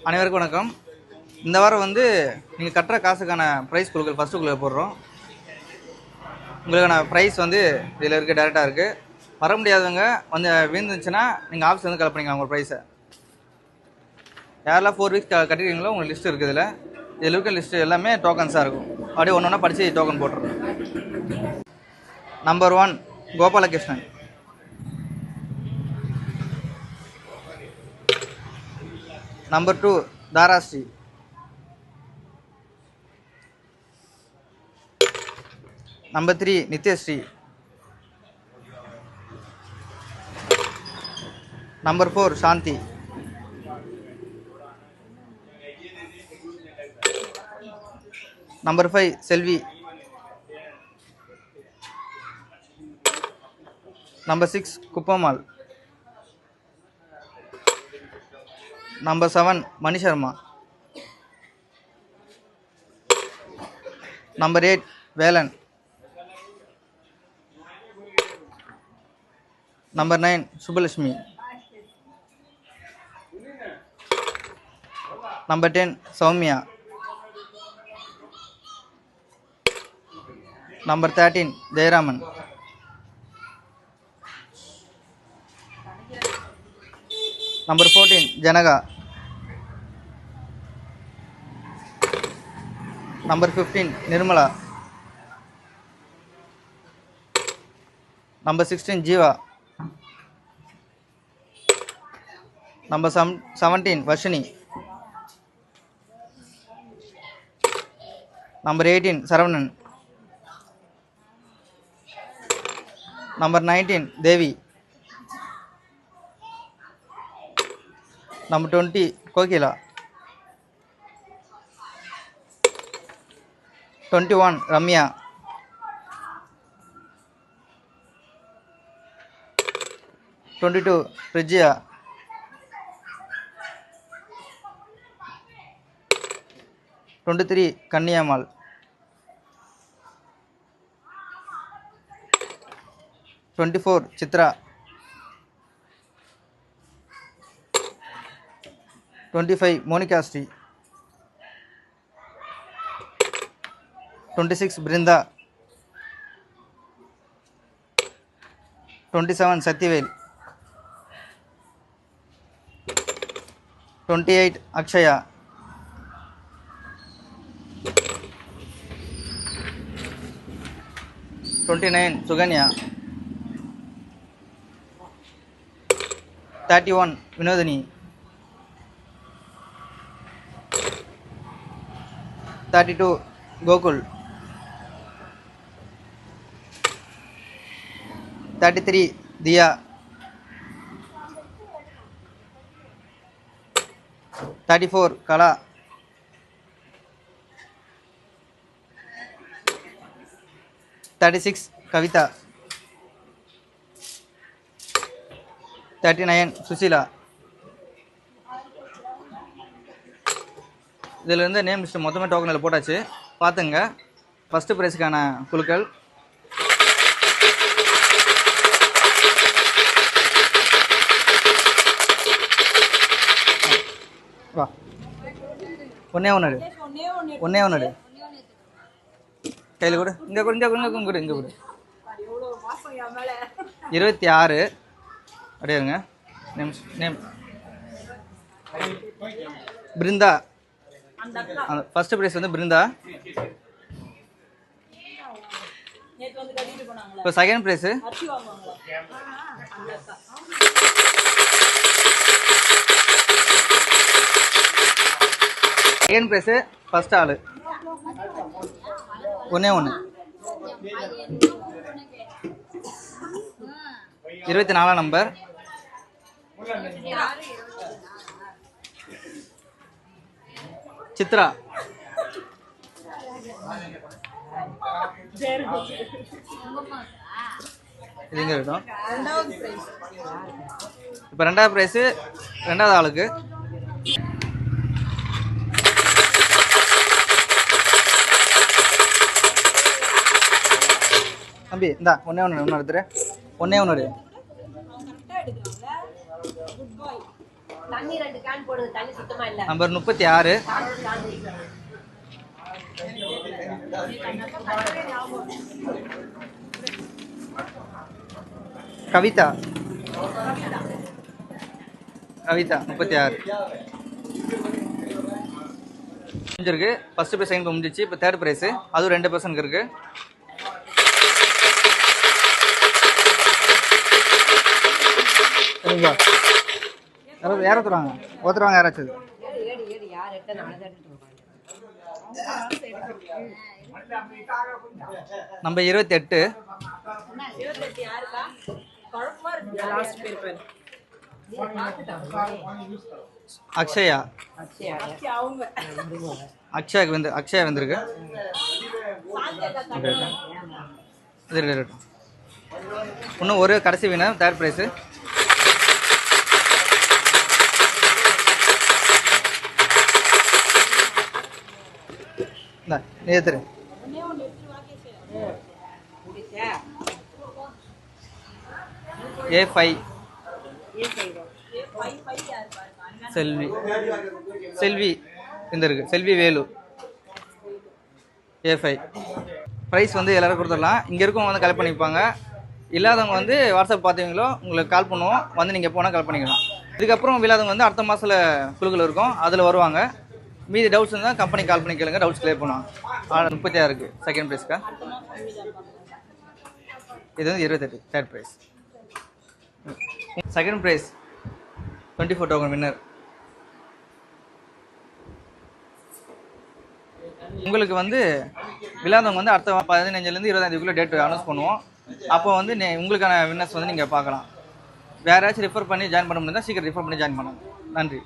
அனைவருக்கும் வணக்கம். இந்த வாரம் வந்து நீங்கள் கட்டுற காசுக்கான ப்ரைஸ் கொடுக்கல் ஃபஸ்ட்டு உங்களுக்கு போடுறோம். உங்களுக்கான ப்ரைஸ் வந்து இதில் இருக்குது, டேரெக்டாக இருக்குது. வர முடியாதவங்க வந்து விழுந்துச்சுன்னா நீங்கள் ஆஃபீஸ் வந்து கலெக்ட் பண்ணிக்கலாம் உங்கள் ப்ரைஸை. யாரெல்லாம் 4 வீக்ஸ் கட்டிருக்கீங்களோ உங்களுக்கு லிஸ்ட்டு இருக்குது. இதில் இருக்க லிஸ்ட்டு எல்லாமே டோக்கன்ஸாக இருக்கும். அப்படியே ஒன்று ஒன்றா படித்து டோக்கன் போட்டுருவோம். Number 1 Gopalakrishnan. Number 2 Tharasri. Number 3 Nithyasri. Number 4 Shanthi. Number 5 Selvi. Number 6 Kuppammal. Number 7 Manisharma. Number 8 Velan. Number 9 Subalakshmi. Number 10 Sowmya. Number 13 Jayaraman. Number 14 Janaka. Number 15 Nirmala. Number 16 Jeeva. Number 17 Varshini. Number 18 Saravanan. Number 19 Devi. Number 20 Gokila. 21 Ramya. 22 Brijiya. 23 Kanniyamal. 24 Chitra. 25 Monika Sri. 26 Brinda. 27 Sathyavel. 28 Akshaya. 29 Sukanya. 31 Vinodhini. 32 Gokul. 33 தியா. 34 கலா. 36 கவிதா. 39 சுசிலா. இதில் இருந்து நேம் லிஸ்ட்டு மொத்தமாக டோக்கனில் போட்டாச்சு, பார்த்துங்க. ஃபஸ்ட்டு ப்ரைஸுக்கான குழுக்கள் வா. ஒன்றே ஒன்று கையில் கொடு. இங்கே கொடு, இங்கே கொடு. 26 அப்படியே இருங்க. நேம் பிருந்தா. அந்த ஃபர்ஸ்ட் ப்ரைஸ் வந்து பிருந்தா. இப்போ செகண்ட் ப்ரைஸு ஃபர்ஸ்ட் ஆளு ஒன்று 24 நம்பர். சித்ரா. இது எங்க இருக்கட்டும். இப்போ ரெண்டாவது ப்ரைஸு ரெண்டாவது ஆளுக்கு தம்பி இந்தா ஒன்று எடுத்துரு. ஒன்று நம்பர் 36. கவிதா 36 முடிஞ்சிருக்கு. ஃபர்ஸ்ட் ப்ரைஸ் செகண்ட் முடிஞ்சிச்சு. இப்போ தேர்ட் ப்ரைஸு, அதுவும் 2% இருக்கு. சரிங்களா? யாராச்சும் ஒருத்தருவாங்க யாராச்சும். நம்ம 28. அக்ஷயா அக்ஷயா வந்திருக்கு. இன்னும் ஒரு கடைசி வினர் தேர்ட் ப்ரைஸு. ஏத்துரு A5 செல்வி இருக்கு. செல்வி வேலு A5 ப்ரைஸ் வந்து எல்லாரும் கொடுத்துடலாம். இங்கே இருக்கவங்க வந்து கலெக்ட் பண்ணிப்பாங்க. இல்லாதவங்க வந்து வாட்ஸ்அப் பார்த்தீங்களோ உங்களுக்கு கால் பண்ணுவோம், வந்து நீங்கள் போனால் கால் பண்ணிக்கலாம். இதுக்கப்புறம் இல்லாதவங்க வந்து அடுத்த மாதத்தில் குழுக்கள் இருக்கும், அதில் வருவாங்க. மீதி டவுட்ஸ் இருந்தால் கம்பெனி கால் பண்ணி கேளுங்க, டவுட்ஸ் கிளியர் பண்ணுவாங்க. 36 இருக்குது செகண்ட் ப்ரைஸ்க்கா. இது வந்து 28 third prize. Second prize 24 token winner. உங்களுக்கு வந்து விழாதவங்க வந்து அடுத்த 15லேருந்து 20 டேட் அனௌன்ஸ் பண்ணுவோம். அப்போ வந்து உங்களுக்கான வின்னர்ஸ் வந்து நீங்கள் பார்க்கலாம். வேறு ஏதாச்சும் ரெஃபர் பண்ணி ஜாயின் பண்ண முடியுதா சீக்கிரம் ரெஃபர் பண்ணி ஜாயின் பண்ணுங்க. நன்றி.